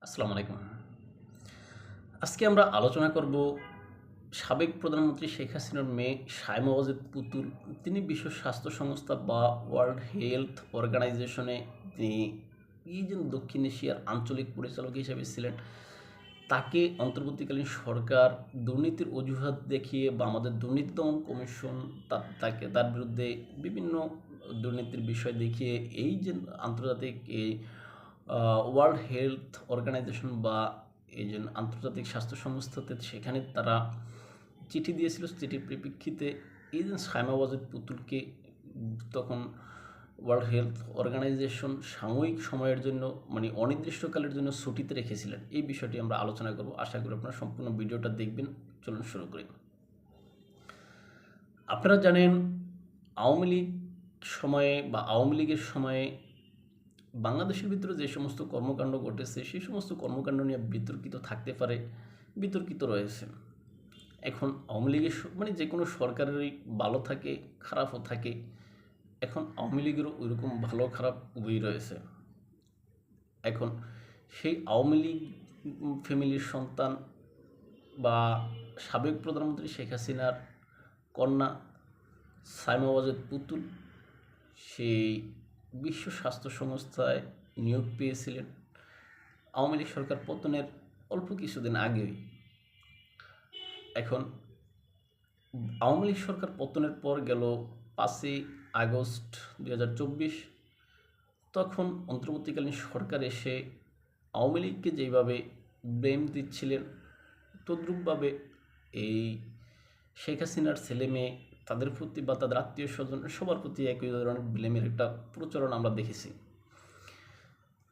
আসসালামু আলাইকুম। আজকে আমরা আলোচনা করব সাবেক প্রধানমন্ত্রী শেখ হাসিনার মেয়ে সায়মা ওয়াজেদ পুতুল। তিনি বিশ্ব স্বাস্থ্য সংস্থা বা ওয়ার্ল্ড হেলথ অর্গানাইজেশনে তিনি এই যে দক্ষিণ এশিয়ার আঞ্চলিক পরিচালক হিসেবে ছিলেন, তাকে অন্তর্বর্তীকালীন সরকার দুর্নীতির অজুহাত দেখিয়ে বা আমাদের দুর্নীতি দমন কমিশন তার বিরুদ্ধে বিভিন্ন দুর্নীতির বিষয় দেখিয়ে এই যে আন্তর্জাতিক এই ওয়ার্ল্ড হেলথ অর্গানাইজেশন বা এই যে আন্তর্জাতিক স্বাস্থ্য সংস্থাতে সেখানে তারা চিঠি দিয়েছিল। চিঠির পরিপ্রেক্ষিতে এই যে সায়মা ওয়াজেদ পুতুলকে তখন ওয়ার্ল্ড হেলথ অর্গানাইজেশন সাময়িক সময়ের জন্য মানে অনির্দিষ্টকালের জন্য ছুটিতে রেখেছিলেন। এই বিষয়টি আমরা আলোচনা করব। আশা করি আপনারা সম্পূর্ণ ভিডিওটা দেখবেন। চলুন শুরু করি। আপনারা জানেন আওয়ামী লীগ সময়ে বা আওয়ামী লীগের সময়ে বাংলাদেশের ভিতরে যে সমস্ত কর্মকাণ্ড ঘটেছে সেই সমস্ত কর্মকাণ্ড নিয়ে বিতর্কিত থাকতে পারে, বিতর্কিত রয়েছে। এখন আওয়ামী লীগের মানে যে কোনো সরকারেরই ভালো থাকে, খারাপও থাকে। এখন আওয়ামী লীগেরও ওইরকম ভালো খারাপ উভয়ই রয়েছে। এখন সেই আওয়ামী লীগ ফ্যামিলির সন্তান বা সাবেক প্রধানমন্ত্রী শেখ হাসিনার কন্যা সায়মা ওয়াজেদ পুতুল সেই বিশ্ব স্বাস্থ্য সংস্থায় নিয়োগ পেয়েছিলেন আওয়ামী লীগ সরকার পতনের অল্প কিছুদিন আগেই। এখন আওয়ামী লীগ সরকার পতনের পর গেল 5ই আগস্ট 2024। তখন অন্তর্বর্তীকালীন সরকার এসে আওয়ামী লীগকে যেভাবে ব্লেম দিচ্ছিলেন, তদ্রূপভাবে এই শেখ হাসিনার ছেলে মেয়ে তাদের প্রতি বা তাদের আত্মীয় স্বজন সবার প্রতি একই ধরনের ব্লেমের একটা প্রচলন আমরা দেখেছি।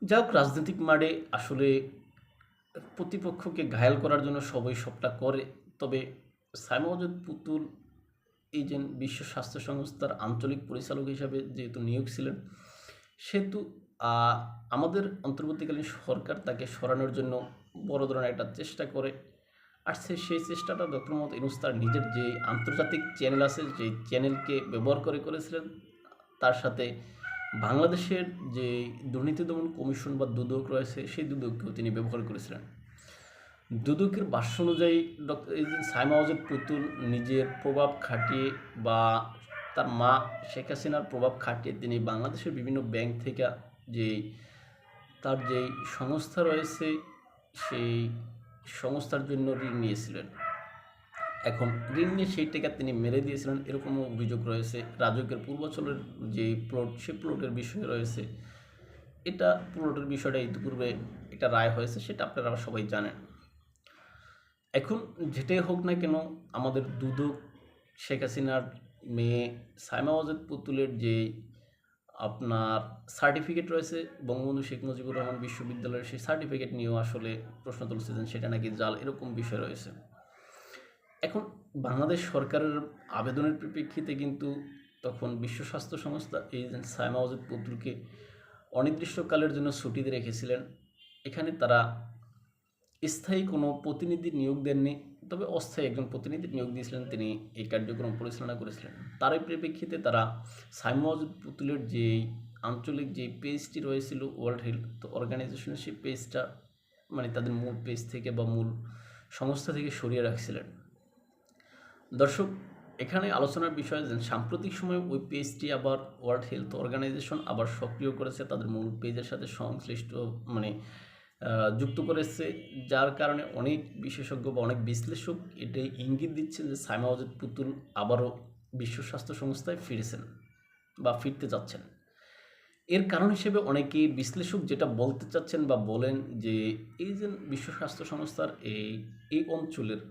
যাক, রাজনৈতিক মাঠে আসলে প্রতিপক্ষকে ঘায়াল করার জন্য সবাই সবটা করে। তবে সায়মা ওয়াজেদ পুতুল এই যে বিশ্ব স্বাস্থ্য সংস্থার আঞ্চলিক পরিচালক হিসাবে যেহেতু নিয়োগ ছিলেন, সেহেতু আমাদের অন্তর্বর্তীকালীন সরকার তাকে সরানোর জন্য বড় ধরনের একটা চেষ্টা করে আসছে। সেই চেষ্টাটা ডক্টর মোহাম্মদ ইউনূস তার নিজের যে আন্তর্জাতিক চ্যানেল আছে, যে চ্যানেলকে ব্যবহার করেছিলেন, তার সাথে বাংলাদেশের যে দুর্নীতি দমন কমিশন বা দুদক রয়েছে সেই দুদককেও তিনি ব্যবহার করেছিলেন। দুদকের ভাষ্য অনুযায়ী এই যে সায়মা ওয়াজেদ পুতুল নিজের প্রভাব খাটিয়ে বা তার মা শেখ হাসিনার প্রভাব খাটিয়ে তিনি বাংলাদেশের বিভিন্ন ব্যাংক থেকে যে তার যেই সংস্থা রয়েছে সেই সংস্থার জন্য ঋণ নিয়েছিলেন। এখন ঋণ নিয়ে সেই টাকা তিনি মেরে দিয়েছিলেন এরকমও অভিযোগ রয়েছে। রাজউকের পূর্বাঞ্চলের যে প্লট সে প্লটের বিষয় রয়েছে। এটা প্লটের বিষয়টা ইতিপূর্বে একটা রায় হয়েছে, সেটা আপনারা সবাই জানেন। এখন যেটাই হোক না কেন, আমাদের দুদক শেখ হাসিনার মেয়ে সায়মা ওয়াজেদ পুতুলের যে আপনার সার্টিফিকেট রয়েছে বঙ্গবন্ধু শেখ মুজিবুর রহমান বিশ্ববিদ্যালয়ের, সেই সার্টিফিকেট নিয়েও আসলে প্রশ্ন তুলছিলেন সেটা নাকি জাল, এরকম বিষয় রয়েছে। এখন বাংলাদেশ সরকারের আবেদনের পরিপ্রেক্ষিতে কিন্তু তখন বিশ্ব স্বাস্থ্য সংস্থা এই সায়মা ওয়াজেদ পুতুলকে অনির্দিষ্টকালের জন্য ছুটিতে রেখেছিলেন। এখানে তারা স্থায়ী কোনো প্রতিনিধি নিয়োগ দেননি, তবে অস্থায়ী একজন প্রতিনিধি নিয়োগ দিয়েছিলেন, তিনি এই কার্যক্রম পরিচালনা করেছিলেন। তারই পরিপ্রেক্ষিতে তারা সায়মা ওয়াজেদ পুতুলের যে আঞ্চলিক যে পেজটি রয়েছিল ওয়ার্ল্ড হেলথ অর্গানাইজেশনের, সেই পেজটা মানে তাদের মূল পেজ থেকে বা মূল সংস্থা থেকে সরিয়ে রাখছিলেন। দর্শক, এখানে আলোচনার বিষয় যে সাম্প্রতিক সময়ে ওই পেজটি আবার ওয়ার্ল্ড হেলথ অর্গানাইজেশন আবার সক্রিয় করেছে, তাদের মূল পেজের সাথে সংশ্লিষ্ট মানে যুক্ত করেছে, যার কারণে অনেক বিশেষজ্ঞ বা অনেক বিশ্লেষক এটাই ইঙ্গিত দিচ্ছেন যে সায়মা ওয়াজেদ পুতুল আবারও বিশ্ব স্বাস্থ্য সংস্থায় ফিরেছেন বা ফিরতে যাচ্ছেন। এর কারণ হিসেবে অনেকেই বিশ্লেষক যেটা বলতে চাচ্ছেন বা বলেন যে এই যে বিশ্ব স্বাস্থ্য সংস্থার এই অঞ্চলের,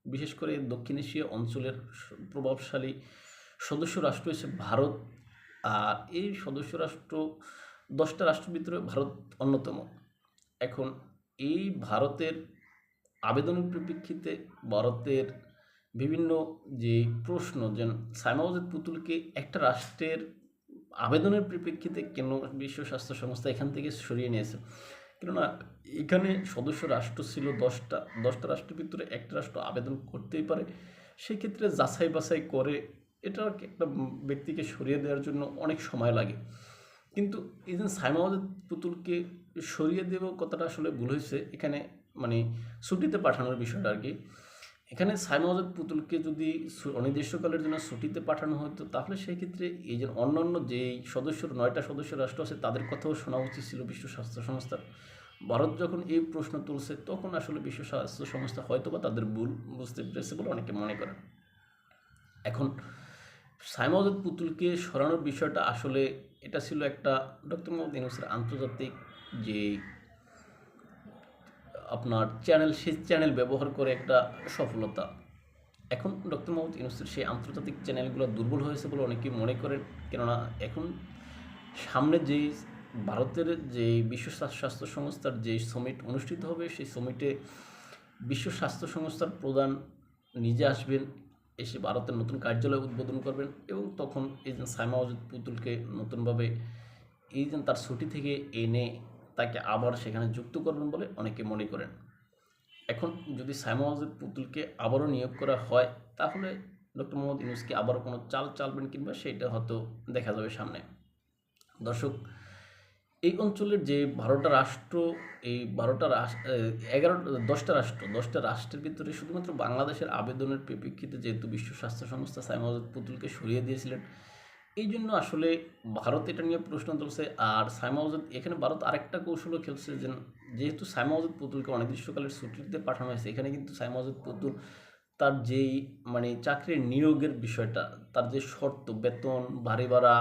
বিশেষ করে দক্ষিণ এশিয়া অঞ্চলের প্রভাবশালী সদস্য রাষ্ট্র হিসেবে ভারত, আর এই সদস্য রাষ্ট্র 10টা রাষ্ট্রের ভিতরে ভারত অন্যতম। এখন এই ভারতের আবেদনের পরিপ্রেক্ষিতে ভারতের বিভিন্ন যে প্রশ্ন, যে সায়মা ওয়াজেদ পুতুলকে একটা রাষ্ট্রের আবেদনের পরিপ্রেক্ষিতে কেন বিশ্ব স্বাস্থ্য সংস্থা এখান থেকে সরিয়ে নিয়েছে, কেননা এখানে সদস্য রাষ্ট্র ছিল 10টা রাষ্ট্রের ভিতরে একটা রাষ্ট্র আবেদন করতেই পারে। সেক্ষেত্রে যাচাই বাছাই করে এটা একটা ব্যক্তিকে সরিয়ে দেওয়ার জন্য অনেক সময় লাগে। কিন্তু এই যে সাইমা ওয়াজেদ পুতুলকে সরিয়ে দেব কথাটা আসলে ভুল হয়েছে এখানে, মানে ছুটিতে পাঠানোর বিষয়টা আর কি। এখানে সাইমা ওয়াজেদ পুতুলকে যদি অনির্দিষ্টকালের জন্য ছুটিতে পাঠানো হতো তাহলে সেই ক্ষেত্রে এই যে অন্যান্য যেই সদস্যর 9টা সদস্য রাষ্ট্র আছে তাদের কথাও শোনা উচিত ছিল বিশ্ব স্বাস্থ্য সংস্থার। ভারত যখন এই প্রশ্ন তুলছে তখন আসলে বিশ্ব স্বাস্থ্য সংস্থা হয়তো বা তাদের ভুল বুঝতে পেরেছে বলে অনেকে মনে করেন। এখন সাইমা ওয়াজেদ পুতুলকে সরানোর বিষয়টা আসলে এটা ছিল একটা ডক্টর মোহাম্মদ ইউনূসের আন্তর্জাতিক যে আপনার চ্যানেল, সেই চ্যানেল ব্যবহার করে একটা সফলতা। এখন ডক্টর মোহাম্মদ ইউনূসের সেই আন্তর্জাতিক চ্যানেলগুলো দুর্বল হয়েছে বলে অনেকেই মনে করেন। কেননা এখন সামনে যেই ভারতের যে বিশ্ব স্বাস্থ্য সংস্থার যে সমিট অনুষ্ঠিত হবে সেই সমিটে বিশ্ব স্বাস্থ্য সংস্থার প্রধান নিজে আসবেন, এসে ভারতের নতুন কার্যালয় উদ্বোধন করবেন এবং তখন এই যে সাইমা ওয়াজেদ পুতুলকে নতুনভাবে এই যে তার ছুটি থেকে এনে তাকে আবার সেখানে যুক্ত করবেন বলে অনেকে মনে করেন। এখন যদি সাইমা ওয়াজেদ পুতুলকে আবারও নিয়োগ করা হয় তাহলে ডক্টর মোহাম্মদ ইউনূসকে আবারও কোনো চাল চালবেন কিংবা সেটা হয়তো দেখা যাবে সামনে। দর্শক, এই অঞ্চলের যে 12টা রাষ্ট্র, এই 12টা রাষ্ট্র 10টা রাষ্ট্রের ভিতরে শুধুমাত্র বাংলাদেশের আবেদনের প্রেক্ষিতে যেহেতু বিশ্ব স্বাস্থ্য সংস্থা সাইমা ওয়াজেদ পুতুলকে সরিয়ে দিয়েছিলেন, এই জন্য আসলে ভারত এটা নিয়ে প্রশ্ন তুলছে। আর সাইমা ওয়াজেদ এখানে ভারত আরেকটা কৌশলও খেলছে যে যেহেতু সাইমা ওয়াজেদ পুতুলকে অনির্দিষ্টকালের ছুটিতে পাঠানো হয়েছে, এখানে কিন্তু সাইমা ওয়াজেদ পুতুল তার যেই মানে চাকরির নিয়োগের বিষয়টা, তার যে শর্ত, বেতন, বাড়ি ভাড়া,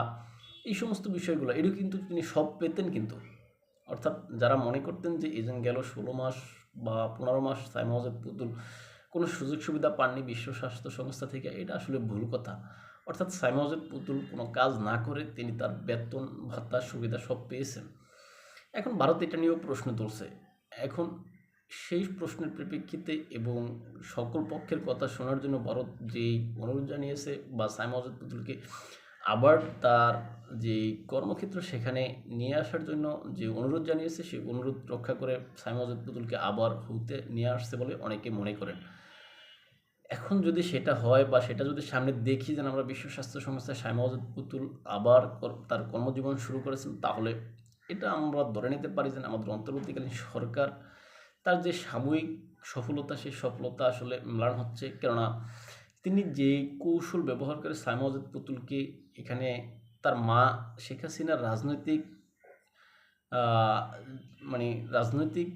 এই সমস্ত বিষয়গুলো এটিও কিন্তু তিনি সব পেতেন কিন্তু। অর্থাৎ যারা মনে করতেন যে এজেন্ট গেল 16 মাস বা 15 মাস সাইমা ওয়াজেদ পুতুল কোনো সুযোগ সুবিধা পাননি বিশ্ব স্বাস্থ্য সংস্থা থেকে, এটা আসলে ভুল কথা। অর্থাৎ সাইমা ওয়াজেদ পুতুল কোনো কাজ না করে তিনি তার বেতন, ভাতা, সুবিধা সব পেয়েছেন। এখন ভারত এটা নিয়েও প্রশ্ন তুলছে। এখন সেই প্রশ্নের পরিপ্রেক্ষিতে এবং সকল পক্ষের কথা শোনার জন্য ভারত যেই অনুরোধ জানিয়েছে বা সাইমা ওয়াজেদ পুতুলকে আবার তার যে কর্মক্ষেত্র সেখানে নিয়ে আসার জন্য যে অনুরোধ জানিয়েছে সেই অনুরোধ রক্ষা করে সাইমা ওয়াজেদ পুতুলকে আবার হুতে নিয়ে আসছে বলে অনেকে মনে করেন। এখন যদি সেটা হয় বা সেটা যদি সামনে দেখি যে আমরা বিশ্ব স্বাস্থ্য সংস্থায় সাইমা ওয়াজেদ পুতুল আবার তার কর্মজীবন শুরু করেছেন, তাহলে এটা আমরা ধরে নিতে পারি যে আমাদের অন্তর্বর্তীকালীন সরকার তার যে সাময়িক সফলতা, সেই সফলতা আসলে ম্লান হচ্ছে। কেননা তিনি যে কৌশল ব্যবহার করে সাইমা ওয়াজেদ পুতুলকে এখানে তার মা শেখ হাসিনার রাজনৈতিক আহ, মানে রাজনৈতিক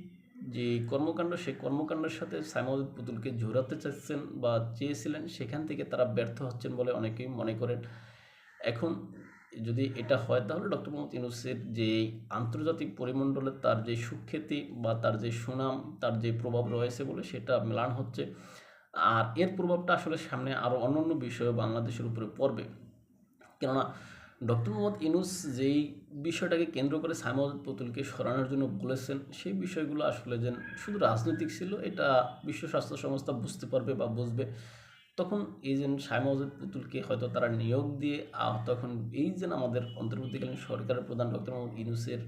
যে কর্মকাণ্ড, সেই কর্মকাণ্ডের সাথে সাইমা ওয়াজেদ পুতুলকে জোড়াতে চাচ্ছেন বা চেয়েছিলেন, সেখান থেকে তারা ব্যর্থ হচ্ছেন বলে অনেকেই মনে করেন। এখন যদি এটা হয় তাহলে ডক্টর মোহাম্মদ ইউনূসের যে আন্তর্জাতিক পরিমণ্ডলে তার যে সুখ্যাতি বা তার যে সুনাম, তার যে প্রভাব রয়েছে বলে সেটা ম্লান হচ্ছে। আর এর প্রভাবটা আসলে সামনে আরও অন্যান্য বিষয়ে বাংলাদেশের উপরে পড়বে। কেননা ডক্টর মোহাম্মদ ইউনূস যেই বিষয়টাকে কেন্দ্র করে সাইমা ওয়াজেদ পুতুলকে সরানোর জন্য বলেছেন, সেই বিষয়গুলো আসলে যে শুধু রাজনৈতিক ছিল এটা বিশ্ব স্বাস্থ্য সংস্থা বুঝতে পারবে বা বুঝবে। তখন এই যে সাইমা ওয়াজেদ পুতুলকে হয়তো তারা নিয়োগ দিয়ে তখন এই যে আমাদের অন্তর্বর্তীকালীন সরকারের প্রধান ডক্টর মোহাম্মদ ইউনূসের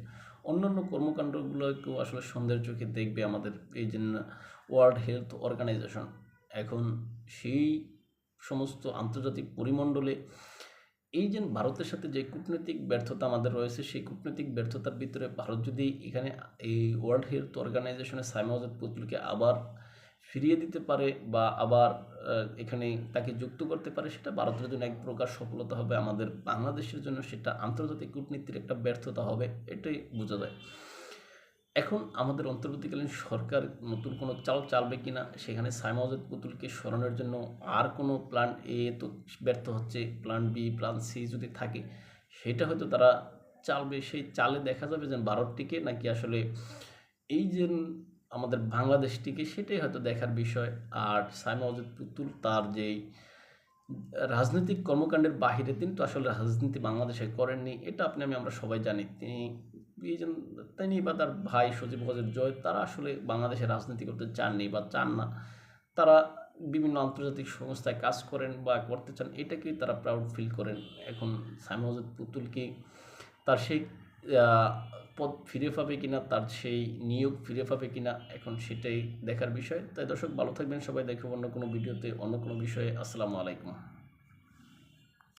অন্যান্য কর্মকাণ্ডগুলোকেও আসলে সন্দেহের চোখে দেখবে আমাদের এই যে ওয়ার্ল্ড হেলথ অর্গানাইজেশন। এখন সেই সমস্ত আন্তর্জাতিক পরিমণ্ডলে এই যে ভারতের সাথে যে কূটনৈতিক ব্যর্থতা আমাদের রয়েছে, সেই কূটনৈতিক ব্যর্থতার ভিতরে ভারত যদি এখানে এই ওয়ার্ল্ড হেলথ অর্গানাইজেশনে সাইমা ওয়াজেদ পুতুলকে আবার ফিরিয়ে দিতে পারে বা আবার এখানে তাকে যুক্ত করতে পারে, সেটা ভারতের জন্য এক প্রকার সফলতা হবে। আমাদের বাংলাদেশের জন্য সেটা আন্তর্জাতিক কূটনীতির একটা ব্যর্থতা হবে, এটাই বোঝা যায়। এখন আমাদের অন্তর্বর্তীকালীন সরকার নতুন কোনো চাল চালবে কিনা, সেখানে সাইমা ওয়াজেদ পুতুলকে সরানোর জন্য আর কোনো প্ল্যান এ তো ব্যর্থ হচ্ছে, প্ল্যান বি, প্ল্যান সি যদি থাকে সেটা হয়তো তারা চালবে। সেই চালে দেখা যাবে যে ভারতটিকে নাকি আসলে এই যে আমাদের বাংলাদেশটিকে, সেটাই হয়তো দেখার বিষয়। আর সাইমা ওয়াজেদ পুতুল তার যেই রাজনৈতিক কর্মকাণ্ডের বাহিরে তিনি তো আসলে রাজনীতি বাংলাদেশে করেননি, এটা আমরা সবাই জানি। তিনি বা তার ভাই সজীব ওয়াজেদ জয় তারা আসলে বাংলাদেশে রাজনীতি করতে চাননি বা চান না। তারা বিভিন্ন আন্তর্জাতিক সংস্থায় কাজ করেন বা করতে চান, এটাকেই তারা প্রাউড ফিল করেন। এখন সাইমা ওয়াজেদ পুতুল কি তার সেই পদ ফিরে পাবে কিনা, তার সেই নিয়োগ ফিরে পাবে কিনা, এখন সেটাই দেখার বিষয়। তাই দর্শক, ভালো থাকবেন সবাই। দেখব অন্য কোনো ভিডিওতে অন্য কোনো বিষয়ে। আসসালামু আলাইকুম।